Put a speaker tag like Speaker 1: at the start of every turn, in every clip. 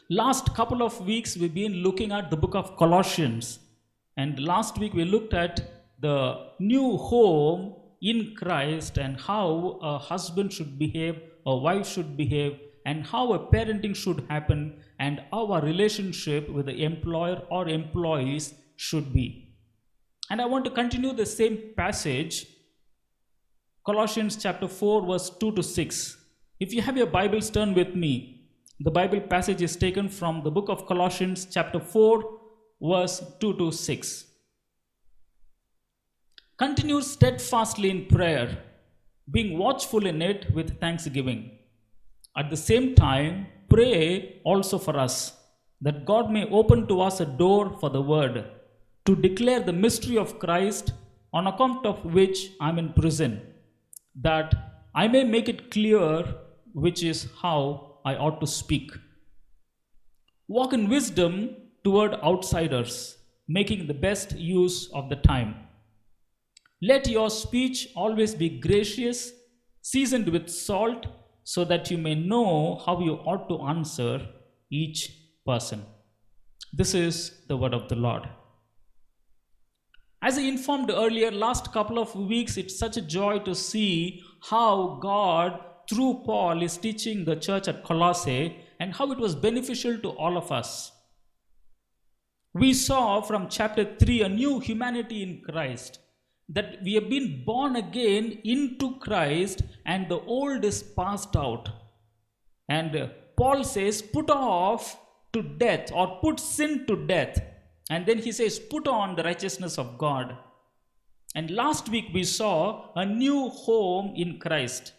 Speaker 1: Last couple of weeks, we've been looking at the book of Colossians. And last week, we looked at the new home in Christ and how a husband should behave, a wife should behave, and how a parenting should happen, and how our relationship with the employer or employees should be. And I want to continue the same passage, Colossians chapter 4, verse 2 to 6. If you have your Bibles, turn with me. The Bible passage is taken from the book of Colossians chapter 4, verse 2 to 6. Continue steadfastly in prayer, being watchful in it with thanksgiving. At the same time, pray also for us, that God may open to us a door for the word, to declare the mystery of Christ, on account of which I am in prison, that I may make it clear which is how I ought to speak. Walk in wisdom toward outsiders, making the best use of the time. Let your speech always be gracious, seasoned with salt, so that you may know how you ought to answer each person. This is the word of the Lord. As I informed earlier, last couple of weeks, it's such a joy to see how God, through Paul, is teaching the church at Colossae and how it was beneficial to all of us. We saw from chapter 3 a new humanity in Christ, that we have been born again into Christ and the old is passed out. And Paul says, put off to death or put sin to death. And then he says, put on the righteousness of God. And last week we saw a new home in Christ.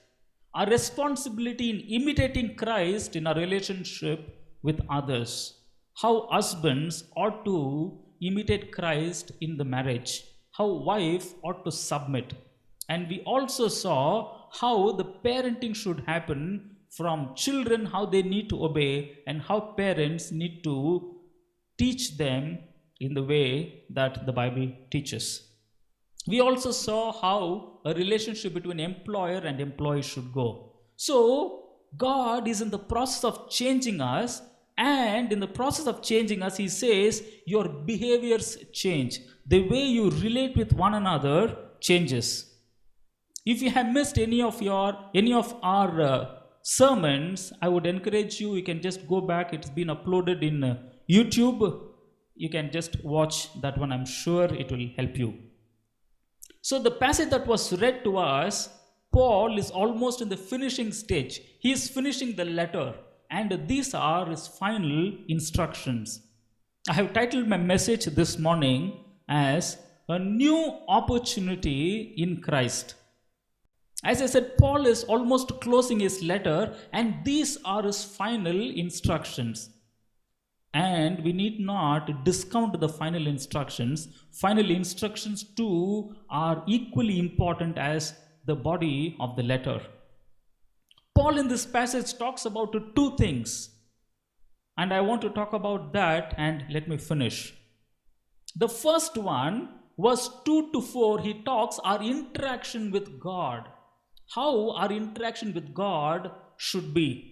Speaker 1: Our responsibility in imitating Christ in our relationship with others. How husbands ought to imitate Christ in the marriage. How wife ought to submit. And we also saw how the parenting should happen from children, how they need to obey, and how parents need to teach them in the way that the Bible teaches. We also saw how a relationship between employer and employee should go. So, God is in the process of changing us, and in the process of changing us, He says, your behaviors change. The way you relate with one another changes. If you have missed any of our sermons, I would encourage you can just go back. It's been uploaded in YouTube. You can just watch that one. I'm sure it will help you. So the passage that was read to us, Paul is almost in the finishing stage. He is finishing the letter, and these are his final instructions. I have titled my message this morning as a new opportunity in Christ. As I said, Paul is almost closing his letter, and these are his final instructions. And we need not discount the final instructions. Final instructions too are equally important as the body of the letter. Paul in this passage talks about two things. And I want to talk about that, and let me finish. The first one, verse 2 to 4, he talks our interaction with God. How our interaction with God should be.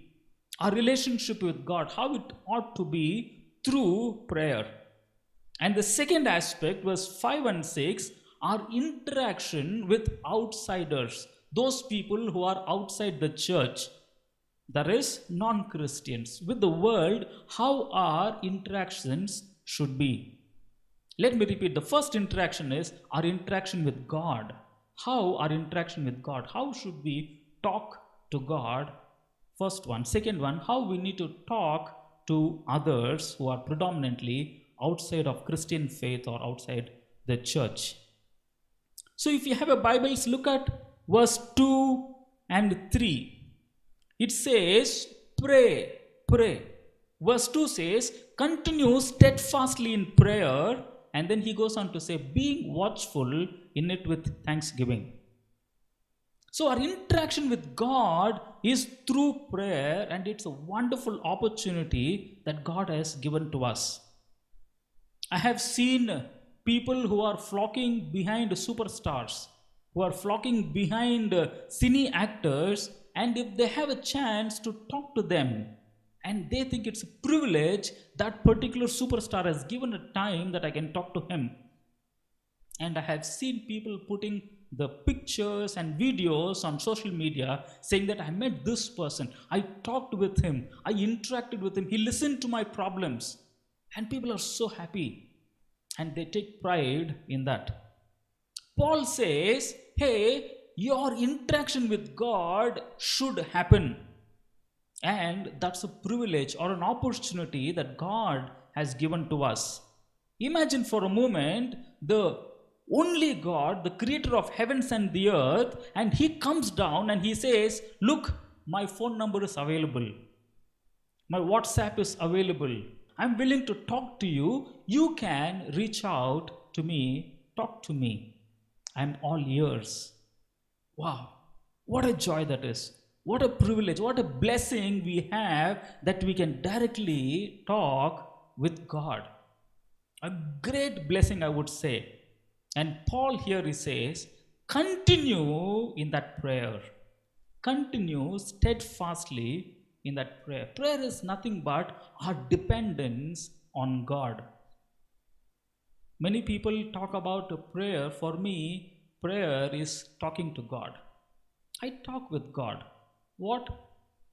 Speaker 1: Our relationship with God, how it ought to be through prayer. And the second aspect, verse 5 and 6, our interaction with outsiders, those people who are outside the church, that is, non-Christians. With the world, how our interactions should be. Let me repeat, the first interaction is our interaction with God. How our interaction with God, how should we talk to God? First one. Second one, how we need to talk to others who are predominantly outside of Christian faith or outside the church. So if you have a Bible, look at verse 2 and 3. It says, pray, pray. Verse 2 says, continue steadfastly in prayer. And then he goes on to say, being watchful in it with thanksgiving. So our interaction with God is through prayer, and it's a wonderful opportunity that God has given to us. I have seen people who are flocking behind superstars, who are flocking behind cine actors, and if they have a chance to talk to them And they think it's a privilege that particular superstar has given a time that I can talk to him. And I have seen people putting the pictures and videos on social media saying that I met this person, I talked with him, I interacted with him, he listened to my problems. And people are so happy and they take pride in that. Paul says, hey, your interaction with God should happen. And that's a privilege or an opportunity that God has given to us. Imagine for a moment the only God, the creator of heavens and the earth, and he comes down and he says, look, my phone number is available. My WhatsApp is available. I'm willing to talk to you. You can reach out to me, talk to me. I'm all ears. Wow, what a joy that is. What a privilege, what a blessing we have that we can directly talk with God. A great blessing, I would say. And Paul here he says, continue in that prayer. Continue steadfastly in that prayer. Prayer is nothing but our dependence on God. Many people talk about a prayer. For me, prayer is talking to God. I talk with God. What?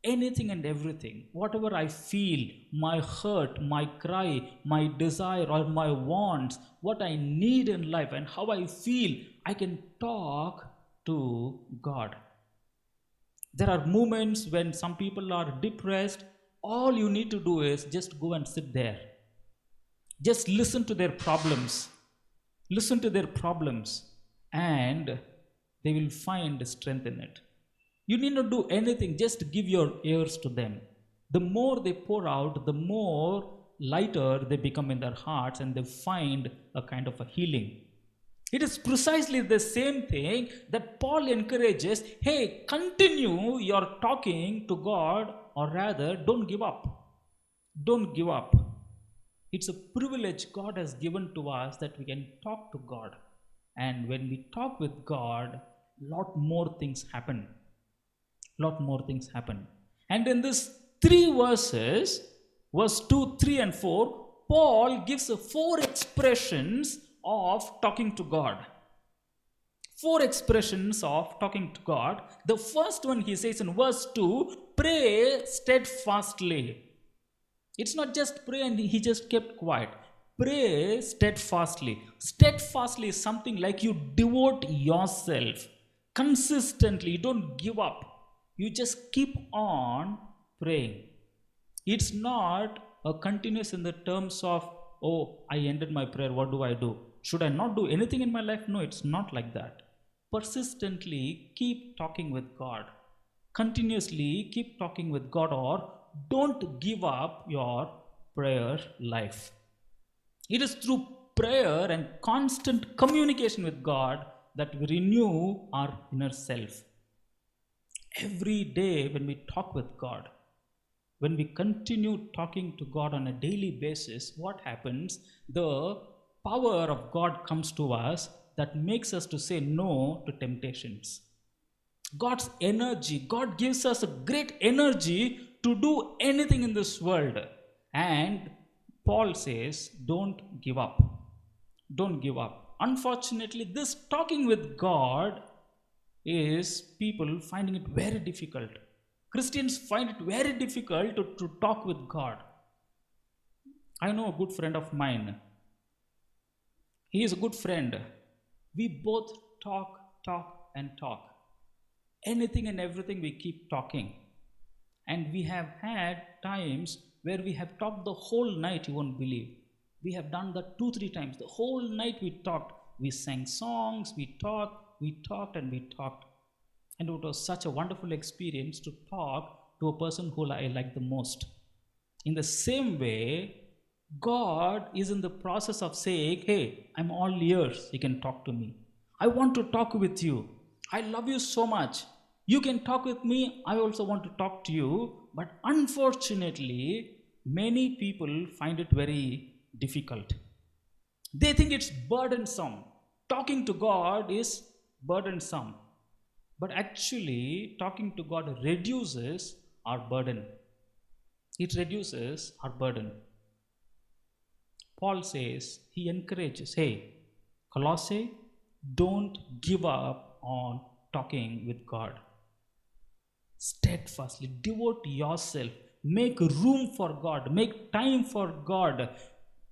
Speaker 1: Anything and everything. Whatever I feel, my hurt, my cry, my desire, or my wants, what I need in life, and how I feel, I can talk to God. There are moments when some people are depressed. All you need to do is just go and sit there. Just listen to their problems. Listen to their problems, and they will find strength in it. You need not do anything, just give your ears to them. The more they pour out, the more lighter they become in their hearts, and they find a kind of a healing. It is precisely the same thing that Paul encourages. Hey, continue your talking to God, or rather, don't give up. Don't give up. It's a privilege God has given to us that we can talk to God. And when we talk with God, lot more things happen. Lot more things happen. And in this 3 verses, verse 2, 3, and 4, Paul gives 4 expressions of talking to God. 4 expressions of talking to God. The first one he says in verse 2, pray steadfastly. It's not just pray and he just kept quiet. Pray steadfastly. Steadfastly is something like you devote yourself consistently. You don't give up. You just keep on praying. It's not a continuous in the terms of, oh, I ended my prayer, what do I do? Should I not do anything in my life? No, it's not like that. Persistently keep talking with God. Continuously keep talking with God, or don't give up your prayer life. It is through prayer and constant communication with God that we renew our inner self. Every day when we talk with God, when we continue talking to God on a daily basis, what happens? The power of God comes to us that makes us to say no to temptations. God's energy, God gives us a great energy to do anything in this world. And Paul says, don't give up. Don't give up. Unfortunately, this talking with God is people finding it very difficult. Christians find it very difficult to talk with God. I know a good friend of mine. He is a good friend. We both talk, and talk. Anything and everything we keep talking. And we have had times where we have talked the whole night, you won't believe. We have done that 2-3 times. The whole night we talked. We sang songs, we talked, and we talked. And it was such a wonderful experience to talk to a person who I like the most. In the same way, God is in the process of saying, hey, I'm all ears. You can talk to me. I want to talk with you. I love you so much. You can talk with me. I also want to talk to you. But unfortunately, many people find it very difficult. They think it's burdensome. Talking to God is burdensome. But actually, talking to God reduces our burden. It reduces our burden. Paul says, he encourages, hey, Colossae, don't give up on talking with God. Steadfastly devote yourself, make room for God, make time for God,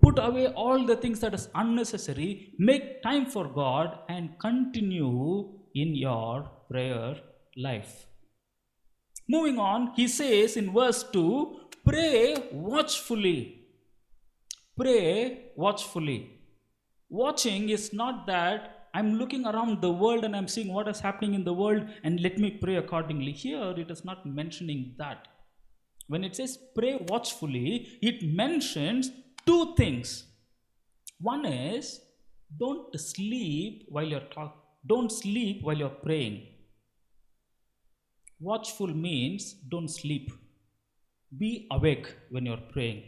Speaker 1: put away all the things that is unnecessary, make time for God, and continue in your prayer life. Moving on, he says in verse 2, pray watchfully. Pray watchfully. Watching is not that I'm looking around the world and I'm seeing what is happening in the world and let me pray accordingly. Here it is not mentioning that. When it says pray watchfully, it mentions two things. One is don't sleep while you're praying. Watchful means don't sleep. Be awake when you're praying.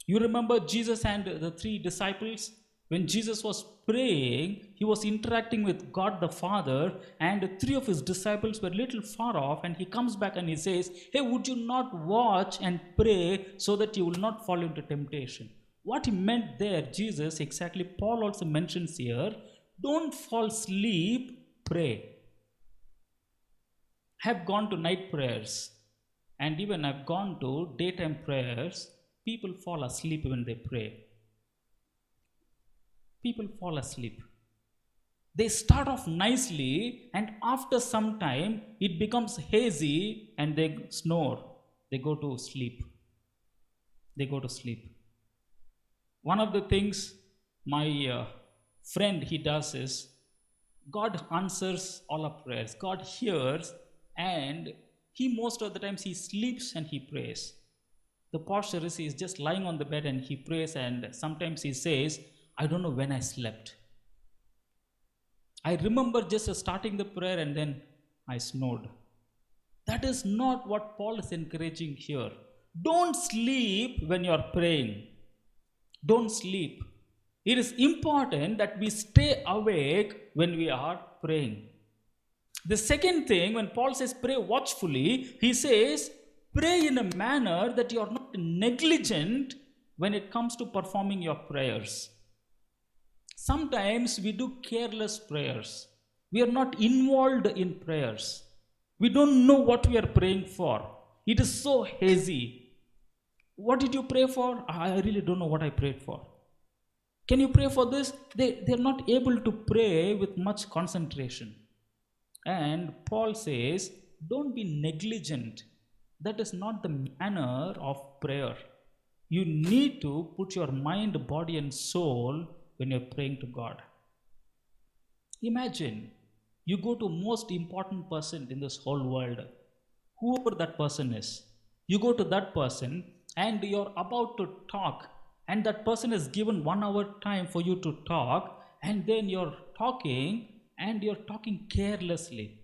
Speaker 1: You remember Jesus and the three disciples? When Jesus was praying, he was interacting with God the Father, and three of his disciples were a little far off, and he comes back and he says, hey, would you not watch and pray so that you will not fall into temptation? What he meant there, Jesus, exactly, Paul also mentions here, don't fall asleep, pray. I have gone to night prayers, and even I've gone to daytime prayers. People fall asleep when they pray. People fall asleep. They start off nicely, and after some time, it becomes hazy and they snore. They go to sleep. They go to sleep. One of the things my friend he does is God answers all our prayers. God hears, and he most of the times he sleeps and he prays. The posture is he is just lying on the bed and he prays, and sometimes he says, I don't know when I slept. I remember just starting the prayer and then I snored. That is not what Paul is encouraging here. Don't sleep when you are praying. Don't sleep. It is important that we stay awake when we are praying. The second thing, when Paul says pray watchfully, he says pray in a manner that you are not negligent when it comes to performing your prayers. Sometimes we do careless prayers. We are not involved in prayers. We don't know what we are praying for. It is so hazy. What did you pray for? I really don't know what I prayed for. Can you pray for this? They're not able to pray with much concentration. And Paul says, don't be negligent. That is not the manner of prayer. You need to put your mind, body, and soul when you're praying to God. Imagine you go to most important person in this whole world, whoever that person is. You go to that person and you're about to talk, and that person is given 1 hour time for you to talk, and then you're talking and you're talking carelessly.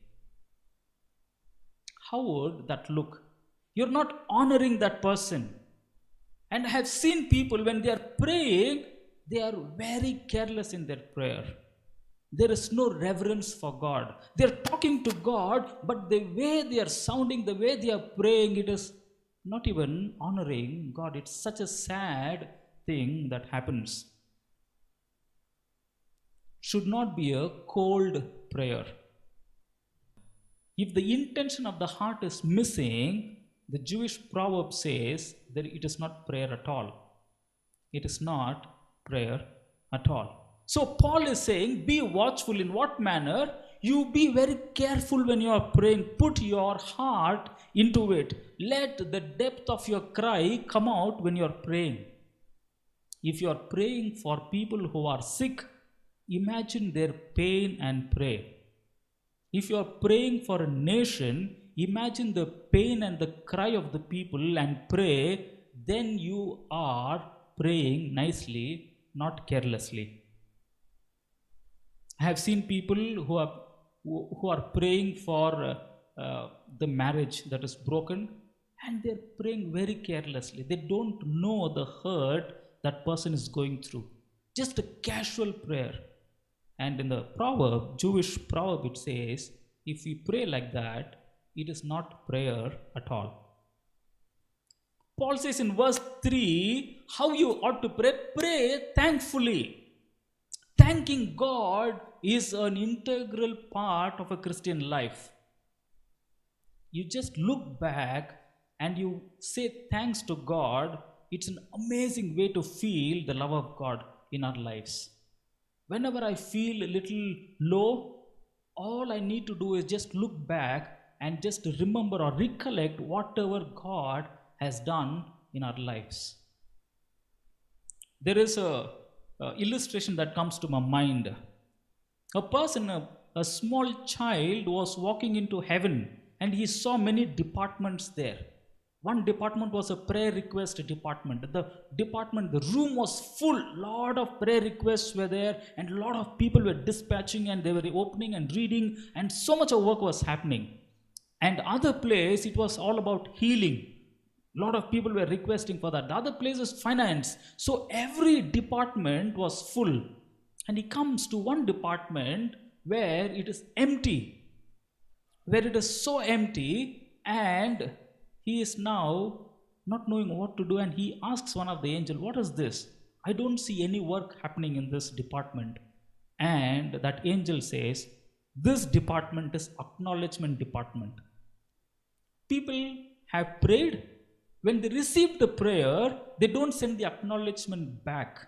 Speaker 1: How would that look? You're not honoring that person. And I have seen people when they are praying, they are very careless in their prayer. There is no reverence for God. They are talking to God, but the way they are sounding, the way they are praying, it is not even honoring God. It's such a sad thing that happens. Should not be a cold prayer. If the intention of the heart is missing, the Jewish proverb says that it is not prayer at all. It is not prayer at all. So Paul is saying, be watchful. In what manner? You be very careful when you are praying. Put your heart into it. Let the depth of your cry come out when you are praying. If you are praying for people who are sick, imagine their pain and pray. If you are praying for a nation, imagine the pain and the cry of the people and pray. Then you are praying nicely, not carelessly. I have seen people who are praying for the marriage that is broken, and they're praying very carelessly. They don't know the hurt that person is going through. Just a casual prayer. And in the proverb, Jewish proverb, it says, if we pray like that, it is not prayer at all. Paul says in verse 3 how you ought to pray. Pray thankfully. Thanking God is an integral part of a Christian life. You just look back and you say thanks to God. It's an amazing way to feel the love of God in our lives. Whenever I feel a little low, all I need to do is just look back and just remember or recollect whatever God has done in our lives. There is a illustration that comes to my mind. A small child was walking into heaven and he saw many departments there. One department was a prayer request department. The room was full. Lot of prayer requests were there, and a lot of people were dispatching, and they were opening and reading, and so much of work was happening. And other place, it was all about healing. A lot of people were requesting for that. The other place is finance. So every department was full. And he comes to one department where it is empty. Where it is so empty, and he is now not knowing what to do, and he asks one of the angels, what is this? I don't see any work happening in this department. And that angel says, this department is acknowledgement department. People have prayed. When they receive the prayer, they don't send the acknowledgement back.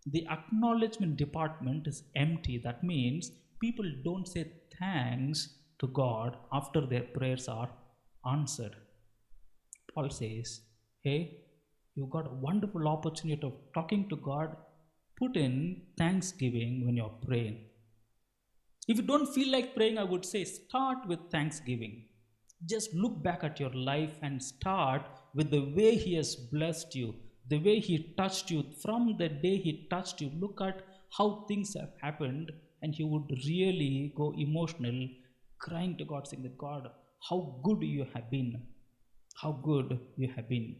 Speaker 1: The acknowledgement department is empty. That means people don't say thanks to God after their prayers are answered. Paul says, hey, you got a wonderful opportunity of talking to God. Put in thanksgiving when you're praying. If you don't feel like praying, I would say start with thanksgiving. Just look back at your life and start with the way He has blessed you, the way He touched you. From the day He touched you, look at how things have happened, and you would really go emotional, crying to God, saying that, God, how good you have been. How good you have been.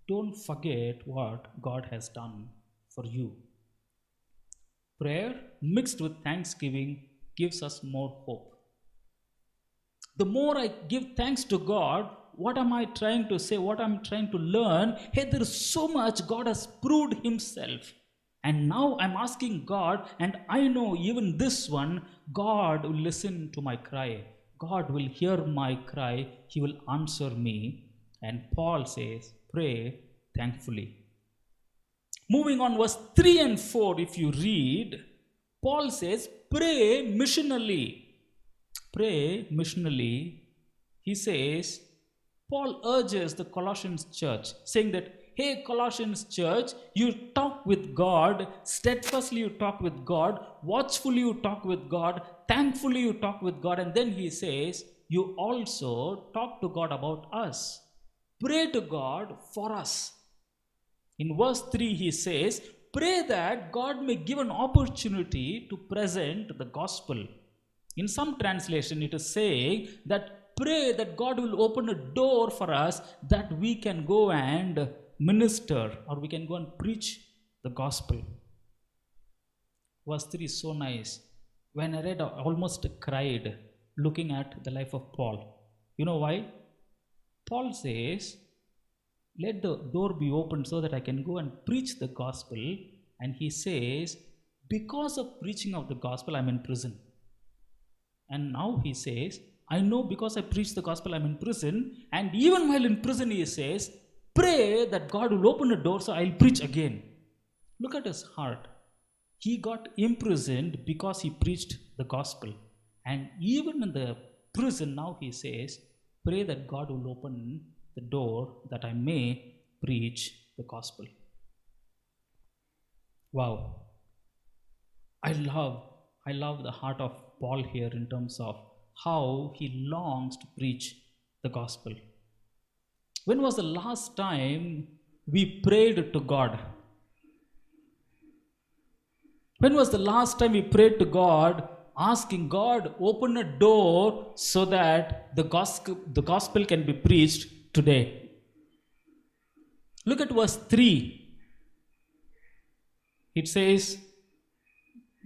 Speaker 1: Don't forget what God has done for you. Prayer mixed with thanksgiving gives us more hope. The more I give thanks to God, what am I trying to say? What I'm trying to learn? Hey, there is so much God has proved Himself. And now I'm asking God, and I know even this one, God will listen to my cry. God will hear my cry. He will answer me. And Paul says, pray thankfully. Moving on, verse 3 and 4, if you read, Paul says, pray missionally. Pray missionally. He says, Paul urges the Colossians church, saying that, hey, Colossians church, you talk with God, steadfastly you talk with God, watchfully you talk with God, thankfully you talk with God. And then he says, you also talk to God about us. Pray to God for us. In verse 3 he says, pray that God may give an opportunity to present the gospel. In some translation it is saying that pray that God will open a door for us that we can go and minister, or we can go and preach the gospel. Verse 3 is so nice. When I read, I almost cried looking at the life of Paul. You know why? Paul says, let the door be opened so that I can go and preach the gospel. And he says, because of preaching of the gospel, I'm in prison. And now he says, I know because I preach the gospel, I'm in prison. And even while in prison, he says, pray that God will open a door so I'll preach again. Look at his heart. He got imprisoned because he preached the gospel. And even in the prison, now he says, pray that God will open the door that I may preach the gospel. Wow. I love the heart of Paul here in terms of how he longs to preach the gospel. When was the last time we prayed to God? When was the last time we prayed to God, asking God, open a door so that the gospel can be preached today? Look at verse 3. It says,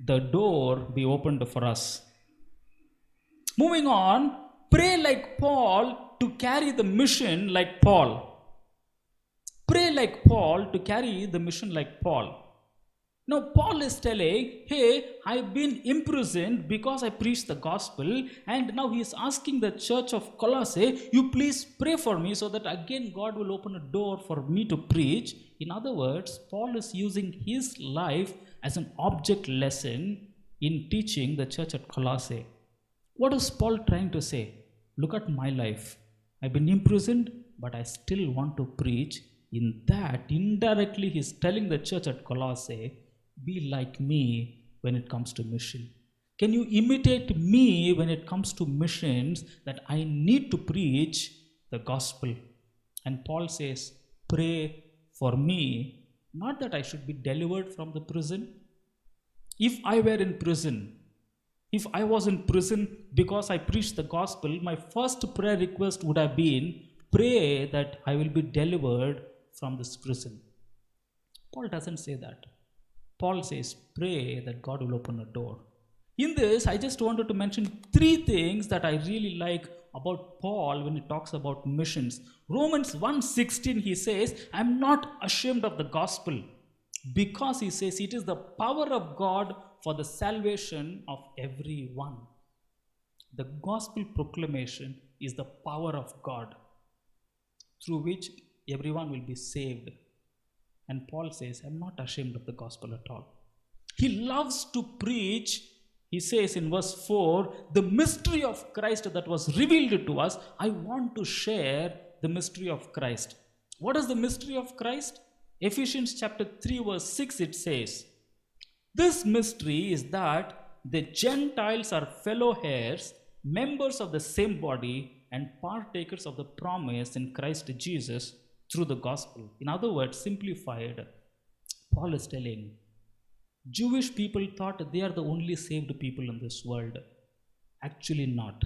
Speaker 1: the door be opened for us. Moving on, pray like Paul to carry the mission like Paul. Pray like Paul to carry the mission like Paul. Now, Paul is telling, hey, I've been imprisoned because I preached the gospel, and now he is asking the church of Colossae, you please pray for me so that again God will open a door for me to preach. In other words, Paul is using his life as an object lesson in teaching the church at Colossae. What is Paul trying to say? Look at my life. I've been imprisoned, but I still want to preach. In that, indirectly, he's telling the church at Colossae, be like me when it comes to mission. Can you imitate me when it comes to missions that I need to preach the gospel? And Paul says, pray for me, not that I should be delivered from the prison. If I were in prison, if I was in prison because I preached the gospel, my first prayer request would have been, pray that I will be delivered from this prison. Paul doesn't say that. Paul says, pray that God will open a door. In this, I just wanted to mention 3 things that I really like about Paul when he talks about missions. Romans 1:16, he says, I'm not ashamed of the gospel, because he says it is the power of God for the salvation of everyone. The gospel proclamation is the power of God through which everyone will be saved. And Paul says, I'm not ashamed of the gospel at all. He loves to preach, he says in verse 4, the mystery of Christ that was revealed to us. I want to share the mystery of Christ. What is the mystery of Christ? Ephesians chapter 3 verse 6, it says, this mystery is that the Gentiles are fellow heirs, members of the same body, and partakers of the promise in Christ Jesus through the gospel. In other words, simplified, Paul is telling, Jewish people thought they are the only saved people in this world. Actually not.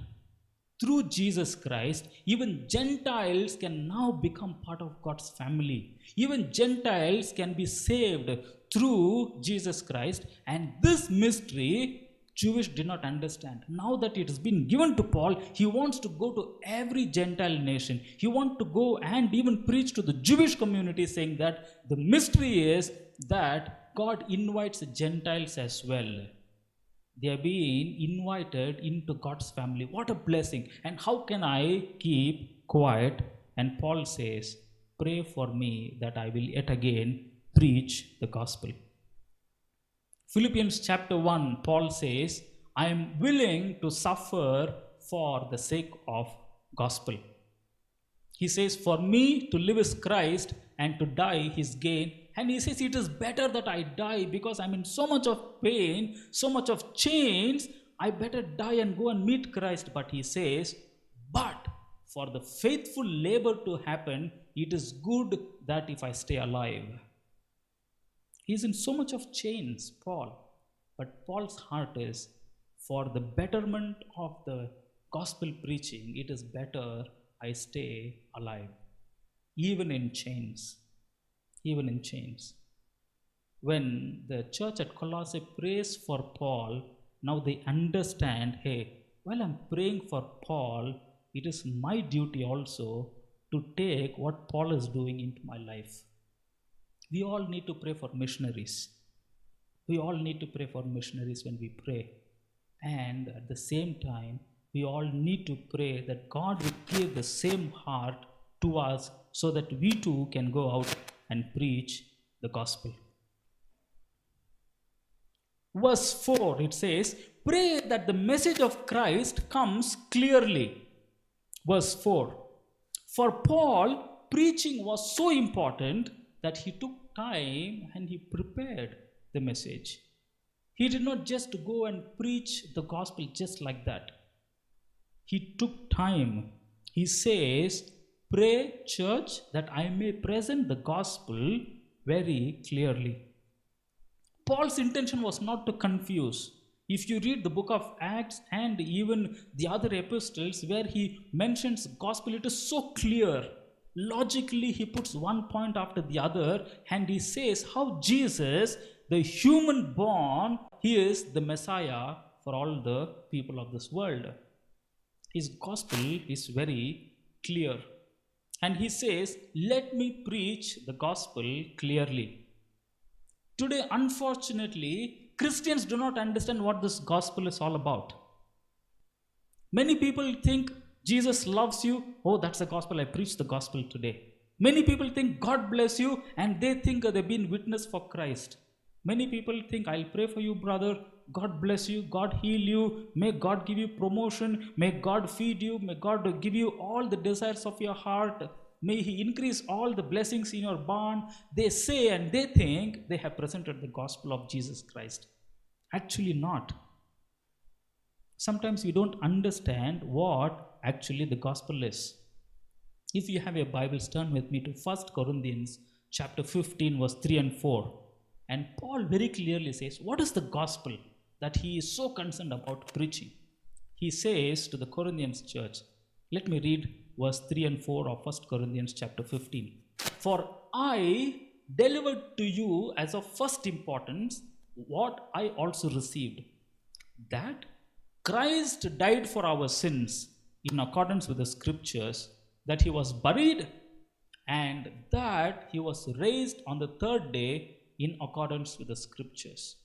Speaker 1: Through Jesus Christ, even Gentiles can now become part of God's family. Even Gentiles can be saved through Jesus Christ. And this mystery, Jewish did not understand. Now that it has been given to Paul, he wants to go to every Gentile nation. He wants to go and even preach to the Jewish community, saying that the mystery is that God invites Gentiles as well. They are being invited into God's family. What a blessing. And how can I keep quiet? And Paul says, pray for me that I will yet again preach the gospel. Philippians chapter 1, Paul says, I am willing to suffer for the sake of gospel. He says, for me to live is Christ and to die is gain. And he says, it is better that I die because I'm in so much of pain, so much of chains. I better die and go and meet Christ. But he says, but for the faithful labor to happen, it is good that if I stay alive. He's in so much of chains, Paul. But Paul's heart is, for the betterment of the gospel preaching, it is better I stay alive. Even in chains. Even in chains. When the church at Colossae prays for Paul, now they understand, hey, while I'm praying for Paul, it is my duty also to take what Paul is doing into my life. We all need to pray for missionaries. We all need to pray for missionaries when we pray. And at the same time, we all need to pray that God will give the same heart to us so that we too can go out and preach the gospel. Verse 4, it says, pray that the message of Christ comes clearly. Verse 4, for Paul, preaching was so important that he took time and he prepared the message. He did not just go and preach the gospel just like that. He took time. He says, pray, church, that I may present the gospel very clearly. Paul's intention was not to confuse. If you read the book of Acts and even the other epistles where he mentions gospel, it is so clear. Logically, he puts one point after the other and he says how Jesus, the human born, he is the Messiah for all the people of this world. His gospel is very clear. And he says, let me preach the gospel clearly. Today, unfortunately, Christians do not understand what this gospel is all about. Many people think Jesus loves you. Oh, that's the gospel. I preach the gospel today. Many people think God bless you and they think they've been witness for Christ. Many people think I'll pray for you, brother. God bless you. God heal you. May God give you promotion. May God feed you. May God give you all the desires of your heart. May He increase all the blessings in your barn. They say and they think they have presented the gospel of Jesus Christ. Actually, not. Sometimes you don't understand what actually the gospel is. If you have your Bibles, turn with me to 1 Corinthians chapter 15, verse 3 and 4. And Paul very clearly says, what is the gospel that he is so concerned about preaching? He says to the Corinthians church, let me read verse 3 and 4 of 1 Corinthians chapter 15. For I delivered to you as of first importance what I also received, that Christ died for our sins in accordance with the scriptures, that He was buried, and that He was raised on the third day in accordance with the scriptures.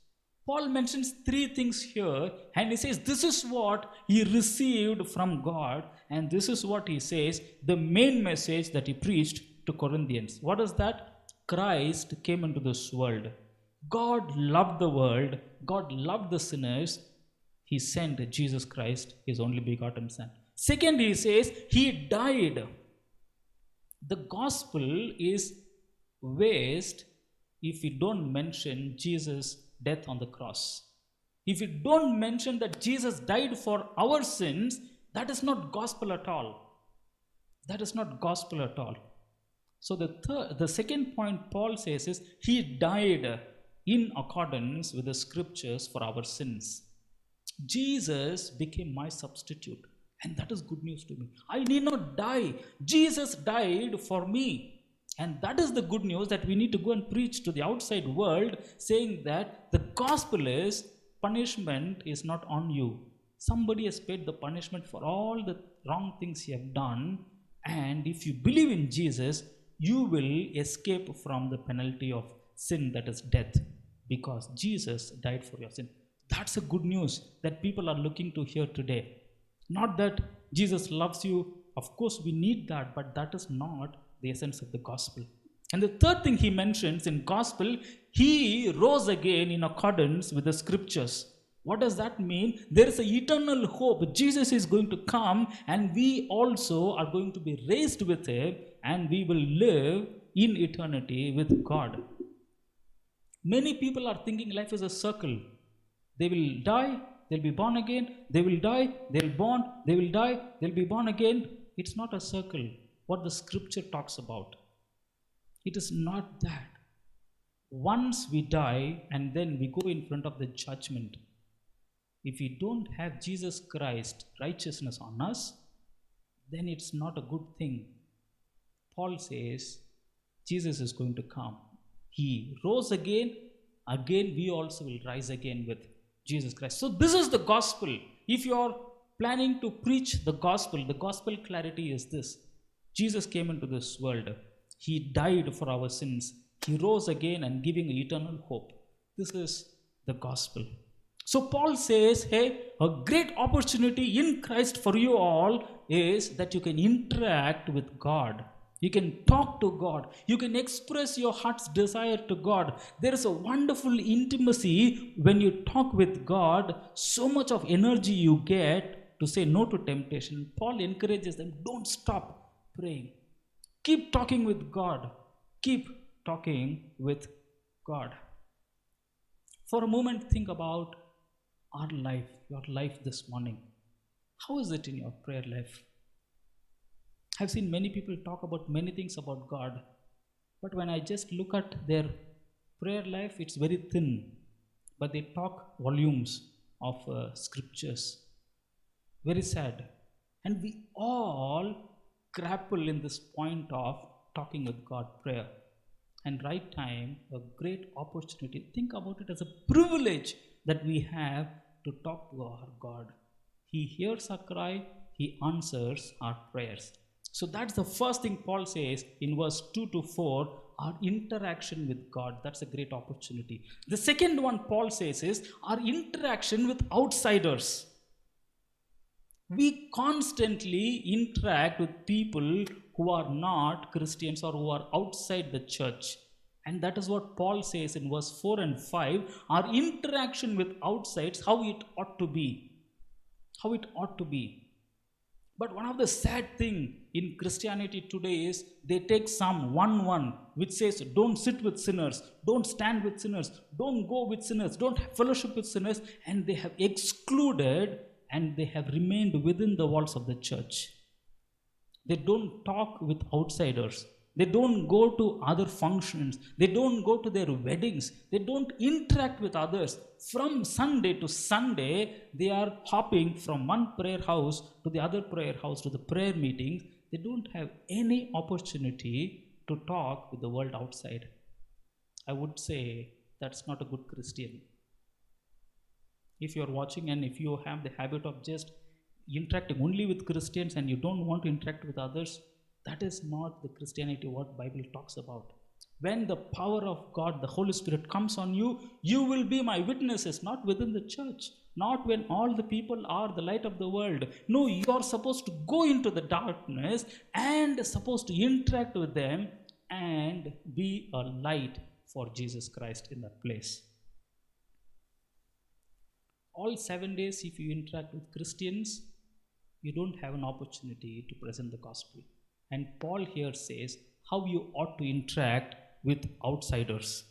Speaker 1: Paul mentions three things here, and he says this is what he received from God, and this is what he says the main message that he preached to Corinthians. What is that? Christ came into this world. God loved the world. God loved the sinners. He sent Jesus Christ, His only begotten Son. Second, he says He died. The gospel is waste if we don't mention Jesus' death on the cross. If we don't mention that Jesus died for our sins, that is not gospel at all. That is not gospel at all. So the second point Paul says is He died in accordance with the scriptures for our sins. Jesus became my substitute, and that is good news to me. I need not die. Jesus died for me. And that is the good news that we need to go and preach to the outside world, saying that the gospel is punishment is not on you. Somebody has paid the punishment for all the wrong things you have done. And if you believe in Jesus, you will escape from the penalty of sin, that is death, because Jesus died for your sin. That's a good news that people are looking to hear today. Not that Jesus loves you. Of course, we need that, but that is not the essence of the gospel. And the third thing he mentions in gospel, He rose again in accordance with the scriptures. What does that mean? There is an eternal hope. Jesus is going to come, and we also are going to be raised with Him, and we will live in eternity with God. Many people are thinking life is a circle. They will die, they'll be born again, they will die, they'll born, they will die, they'll be born again. It's not a circle, what the scripture talks about. It is not that. Once we die and then we go in front of the judgment, if we don't have Jesus Christ righteousness on us, then it's not a good thing. Paul says Jesus is going to come. He rose again we also will rise again with Jesus Christ. So this is the gospel. If you are planning to preach the gospel clarity is this: Jesus came into this world. He died for our sins. He rose again and giving eternal hope. This is the gospel. So Paul says, hey, a great opportunity in Christ for you all is that you can interact with God. You can talk to God. You can express your heart's desire to God. There is a wonderful intimacy when you talk with God. So much of energy you get to say no to temptation. Paul encourages them, don't stop praying. Keep talking with God. Keep talking with God. For a moment, think about our life, your life this morning. How is it in your prayer life? I've seen many people talk about many things about God, but when I just look at their prayer life, it's very thin. But they talk volumes of scriptures. Very sad. And we all grapple in this point of talking with God, prayer. And right time, a great opportunity. Think about it as a privilege that we have to talk to our God. He hears our cry. He answers our prayers. So that's the first thing Paul says in verse 2 to 4, our interaction with God. That's a great opportunity. The second one Paul says is our interaction with outsiders. We constantly interact with people who are not Christians or who are outside the church. And that is what Paul says in verse 4 and 5. Our interaction with outsides, how it ought to be. How it ought to be. But one of the sad thing in Christianity today is they take Psalm 1:1, which says, don't sit with sinners, don't stand with sinners, don't go with sinners, don't fellowship with sinners, and they have excluded and they have remained within the walls of the church. They don't talk with outsiders. They don't go to other functions. They don't go to their weddings. They don't interact with others. From Sunday to Sunday, they are hopping from one prayer house to the other prayer house to the prayer meetings. They don't have any opportunity to talk with the world outside. I would say that's not a good Christian. If you are watching and if you have the habit of just interacting only with Christians and you don't want to interact with others, that is not the Christianity what Bible talks about. When the power of God, the Holy Spirit comes on you, you will be my witnesses, not within the church, not when all the people are the light of the world. No, you are supposed to go into the darkness and supposed to interact with them and be a light for Jesus Christ in that place. All 7 days, if you interact with Christians, you don't have an opportunity to present the gospel. And Paul here says how you ought to interact with outsiders.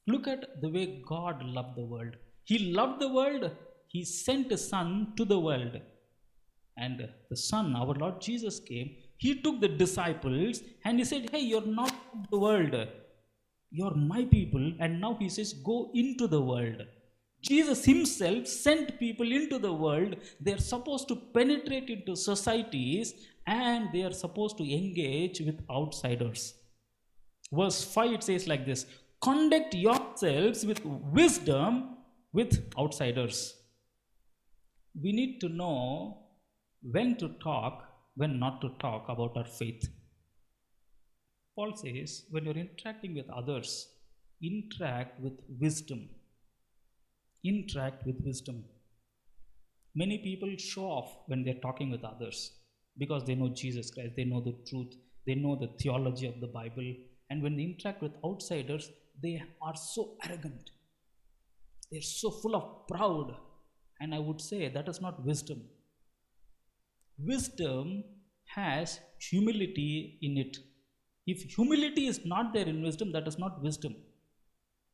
Speaker 1: Look at the way God loved the world. He loved the world. He sent His Son to the world. And the Son, our Lord Jesus, came. He took the disciples and He said, hey, you're not the world. You're my people. And now He says, go into the world. Jesus Himself sent people into the world. They are supposed to penetrate into societies and they are supposed to engage with outsiders. Verse 5 it says like this: conduct yourselves with wisdom with outsiders. We need to know when to talk, when not to talk about our faith. Paul says when you're interacting with others, interact with wisdom. Interact with wisdom. Many people show off when they're talking with others because they know Jesus Christ, they know the truth, they know the theology of the Bible. And when they interact with outsiders, they are so arrogant. They're so full of pride. And I would say that is not wisdom. Wisdom has humility in it. If humility is not there in wisdom, that is not wisdom.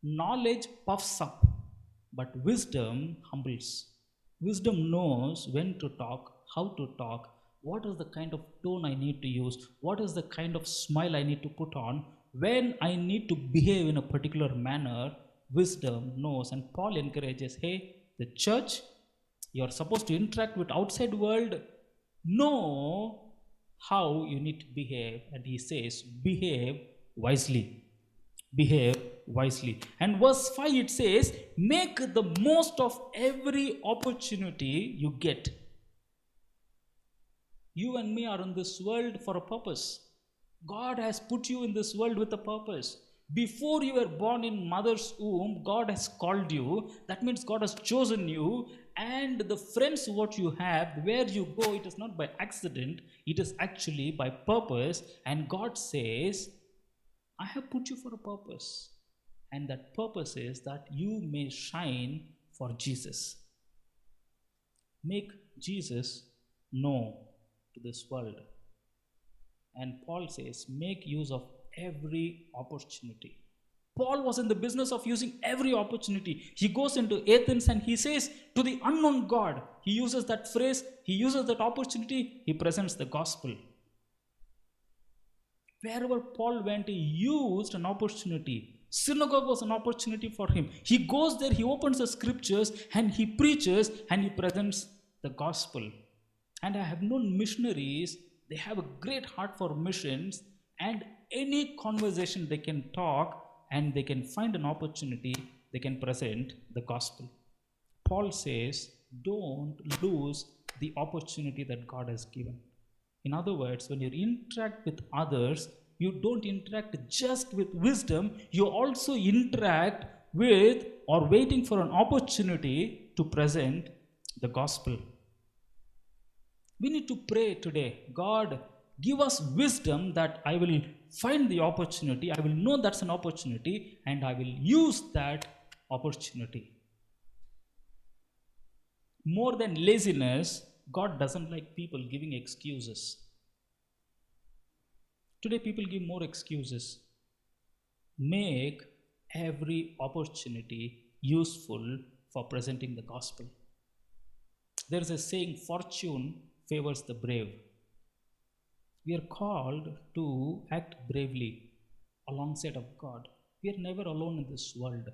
Speaker 1: Knowledge puffs up, but wisdom humbles. Wisdom knows when to talk, how to talk, what is the kind of tone I need to use, what is the kind of smile I need to put on, when I need to behave in a particular manner. Wisdom knows. And Paul encourages, hey, the church, you're supposed to interact with outside world, know how you need to behave. And he says, behave wisely. Behave wisely. And verse 5 it says, make the most of every opportunity you get. You and me are in this world for a purpose. God has put you in this world with a purpose. Before you were born in mother's womb, God has called you. That means God has chosen you. And the friends what you have, where you go, it is not by accident. It is actually by purpose. And God says, I have put you for a purpose. And that purpose is that you may shine for Jesus. Make Jesus known to this world. And Paul says, make use of every opportunity. Paul was in the business of using every opportunity. He goes into Athens and he says to the unknown God, he uses that phrase, he uses that opportunity, he presents the gospel. Wherever Paul went, he used an opportunity. Synagogue was an opportunity for him. He goes there, he opens the scriptures and he preaches and he presents the gospel. And I have known missionaries, they have a great heart for missions, and any conversation they can talk and they can find an opportunity, they can present the gospel. Paul says, don't lose the opportunity that God has given. In other words, when you interact with others, you don't interact just with wisdom, you also interact with or waiting for an opportunity to present the gospel. We need to pray today, God, give us wisdom that I will find the opportunity, I will know that's an opportunity, and I will use that opportunity. More than laziness, God doesn't like people giving excuses. Today, people give more excuses. Make every opportunity useful for presenting the gospel. There is a saying, fortune favors the brave. We are called to act bravely alongside of God. We are never alone in this world.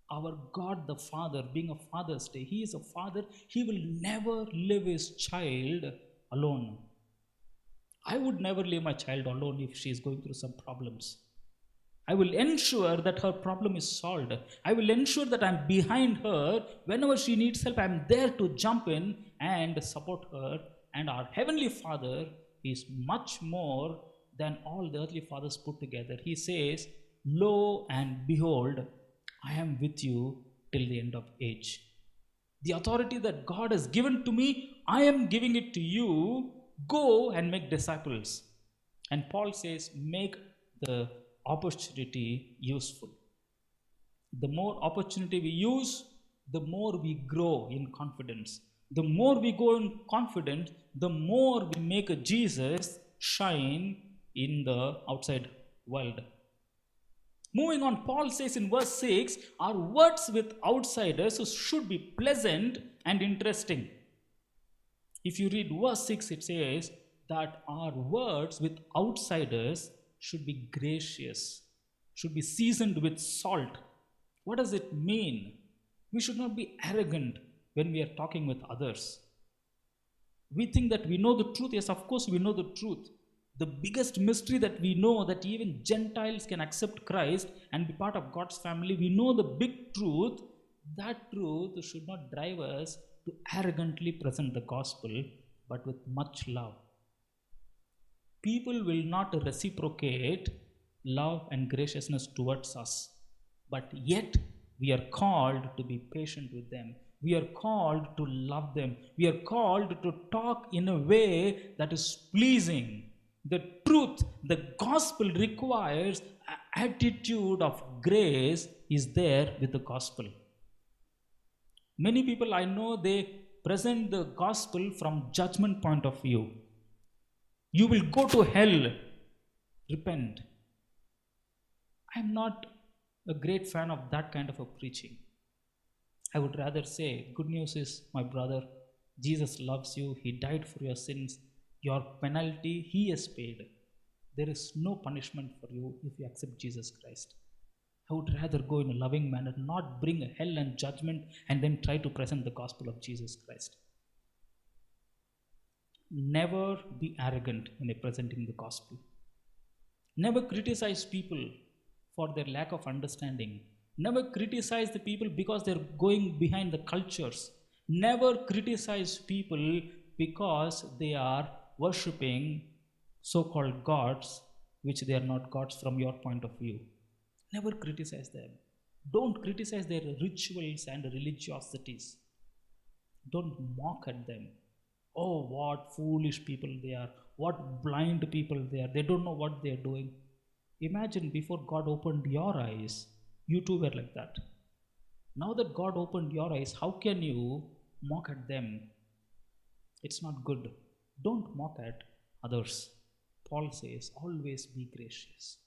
Speaker 1: Our God the Father, being a Father's Day, He is a Father. He will never leave His child alone. I would never leave my child alone if she is going through some problems. I will ensure that her problem is solved. I will ensure that I'm behind her. Whenever she needs help, I'm there to jump in and support her. And our Heavenly Father is much more than all the earthly fathers put together. He says, lo and behold, I am with you till the end of age. The authority that God has given to me, I am giving it to you. Go and make disciples. And Paul says, make the opportunity useful. The more opportunity we use, the more we grow in confidence. The more we go in confidence, the more we make a Jesus shine in the outside world. Moving on, Paul says in verse 6, our words with outsiders should be pleasant and interesting. If you read verse 6, it says that our words with outsiders should be gracious, should be seasoned with salt. What does it mean? We should not be arrogant when we are talking with others. We think that we know the truth. Yes, of course, we know the truth. The biggest mystery that we know, that even Gentiles can accept Christ and be part of God's family, we know the big truth. That truth should not drive us to arrogantly present the gospel, but with much love. People will not reciprocate love and graciousness towards us, but yet we are called to be patient with them. We are called to love them. We are called to talk in a way that is pleasing. The truth, the gospel requires an attitude of grace is there with the gospel. Many people I know, they present the gospel from judgment point of view. You will go to hell. Repent. I am not a great fan of that kind of a preaching. I would rather say, good news is, my brother, Jesus loves you. He died for your sins. Your penalty He has paid. There is no punishment for you if you accept Jesus Christ. I would rather go in a loving manner, not bring a hell and judgment and then try to present the gospel of Jesus Christ. Never be arrogant when you're presenting the gospel. Never criticize people for their lack of understanding. Never criticize the people because they're going behind the cultures. Never criticize people because they are worshipping so-called gods, which they are not gods from your point of view. Never criticize them. Don't criticize their rituals and religiosities. Don't mock at them. Oh, what foolish people they are. What blind people they are. They don't know what they are doing. Imagine before God opened your eyes, you too were like that. Now that God opened your eyes, how can you mock at them? It's not good. Don't mock at others. Paul says, always be gracious.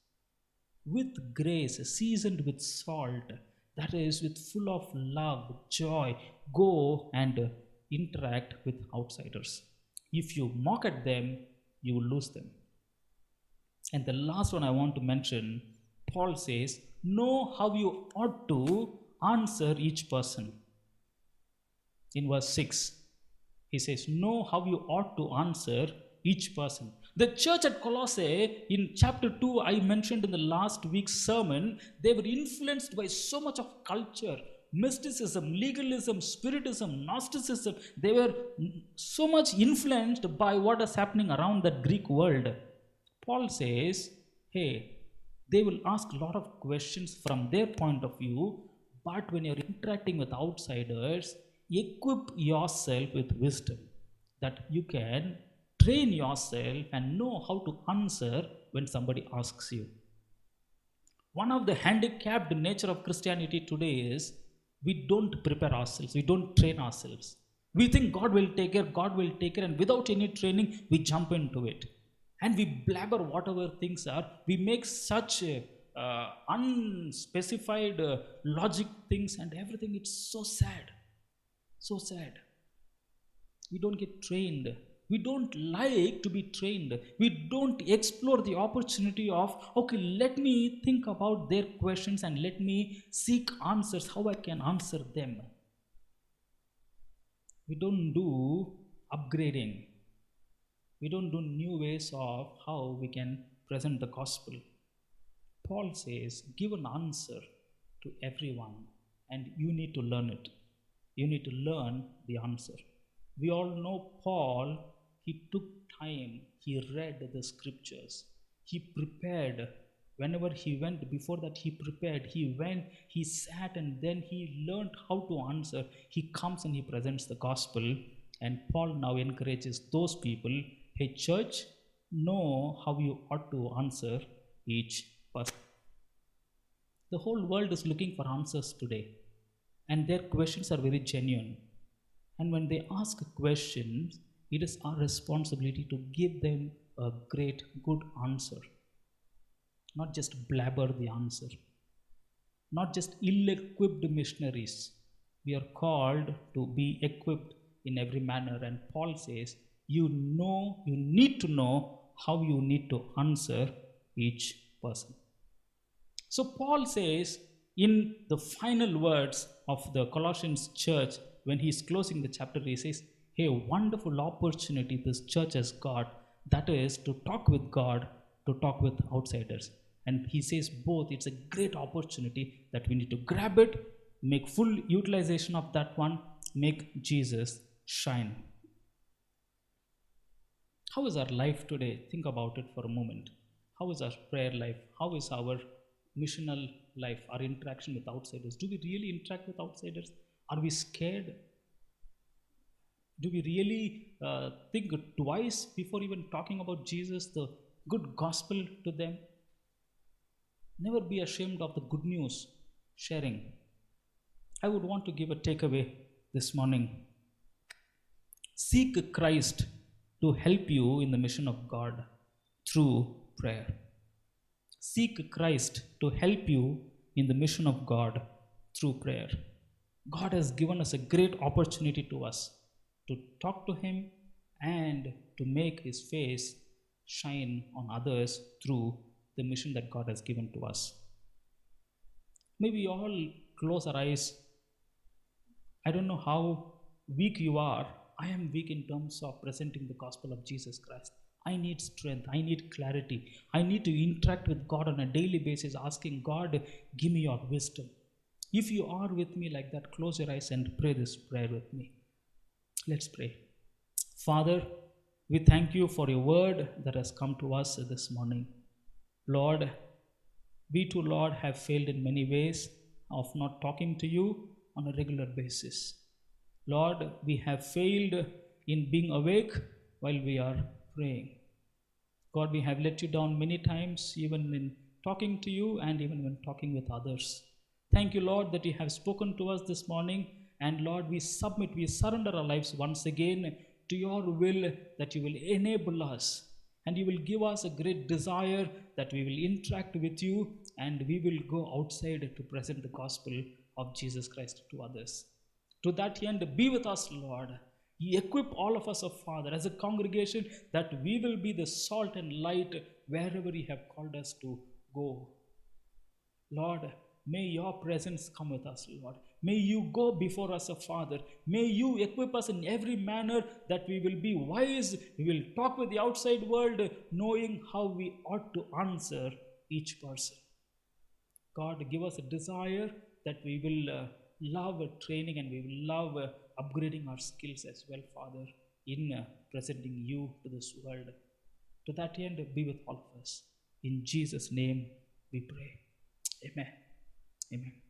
Speaker 1: With grace, seasoned with salt, that is, with full of love, joy, go and interact with outsiders. If you mock at them, you will lose them. And the last one I want to mention, Paul says, know how you ought to answer each person. In verse 6, he says, know how you ought to answer each person. The church at Colossae, in chapter 2, I mentioned in the last week's sermon, they were influenced by so much of culture. mysticism, legalism, spiritism, Gnosticism. They were so much influenced by what is happening around that Greek world. Paul says, hey, they will ask a lot of questions from their point of view, but when you're interacting with outsiders, equip yourself with wisdom that you can train yourself and know how to answer when somebody asks you. One of the handicapped nature of Christianity today is we don't prepare ourselves, we don't train ourselves. We think God will take care, God will take care, and without any training, we jump into it. And we blabber whatever things are. We make such unspecified logic things and everything. It's so sad. So sad. We don't get trained. We don't like to be trained. We don't explore the opportunity of, okay, let me think about their questions and let me seek answers, how I can answer them. We don't do upgrading. We don't do new ways of how we can present the gospel. Paul says, give an answer to everyone, and you need to learn it. You need to learn the answer. We all know Paul, he took time, he read the scriptures, he prepared. Whenever he went, before that he prepared, he went, he sat, and then he learned how to answer. He comes and he presents the gospel, and Paul now encourages those people, hey church, know how you ought to answer each person. The whole world is looking for answers today, and their questions are very genuine. And when they ask questions, it is our responsibility to give them a great, good answer. Not just blabber the answer. Not just ill-equipped missionaries. We are called to be equipped in every manner. And Paul says, you need to know how you need to answer each person. So Paul says in the final words of the Colossians church, when he's closing the chapter, he says, hey, wonderful opportunity this church has got, that is to talk with God, to talk with outsiders. And he says both, it's a great opportunity that we need to grab it, make full utilization of that one, make Jesus shine. How is our life today? Think about it for a moment. How is our prayer life? How is our missional life, our interaction with outsiders? Do we really interact with outsiders? Are we scared? Do we really think twice before even talking about Jesus, the good gospel to them? Never be ashamed of the good news sharing. I would want to give a takeaway this morning. Seek Christ to help you in the mission of God through prayer. Seek Christ to help you in the mission of God through prayer. God has given us a great opportunity to us to talk to Him and to make His face shine on others through the mission that God has given to us. Maybe all close our eyes. I don't know how weak you are. I am weak in terms of presenting the gospel of Jesus Christ. I need strength. I need clarity. I need to interact with God on a daily basis, asking God, give me your wisdom. If you are with me like that, close your eyes and pray this prayer with me. Let's pray. Father, we thank you for your word that has come to us this morning. Lord, we too, Lord, have failed in many ways of not talking to you on a regular basis. Lord, we have failed in being awake while we are praying. God, we have let you down many times, even in talking to you and even when talking with others. Thank you, Lord, that you have spoken to us this morning. And Lord, we submit, we surrender our lives once again to your will, that you will enable us. And you will give us a great desire that we will interact with you and we will go outside to present the gospel of Jesus Christ to others. To that end, be with us, Lord. You equip all of us, Father, as a congregation, that we will be the salt and light wherever you have called us to go. Lord, may your presence come with us, Lord. May you go before us, Father. May you equip us in every manner that we will be wise. We will talk with the outside world, knowing how we ought to answer each person. God, give us a desire that we will love training, and we will love upgrading our skills as well, Father, in presenting you to this world. To that end, be with all of us. In Jesus' name we pray. Amen. Amen.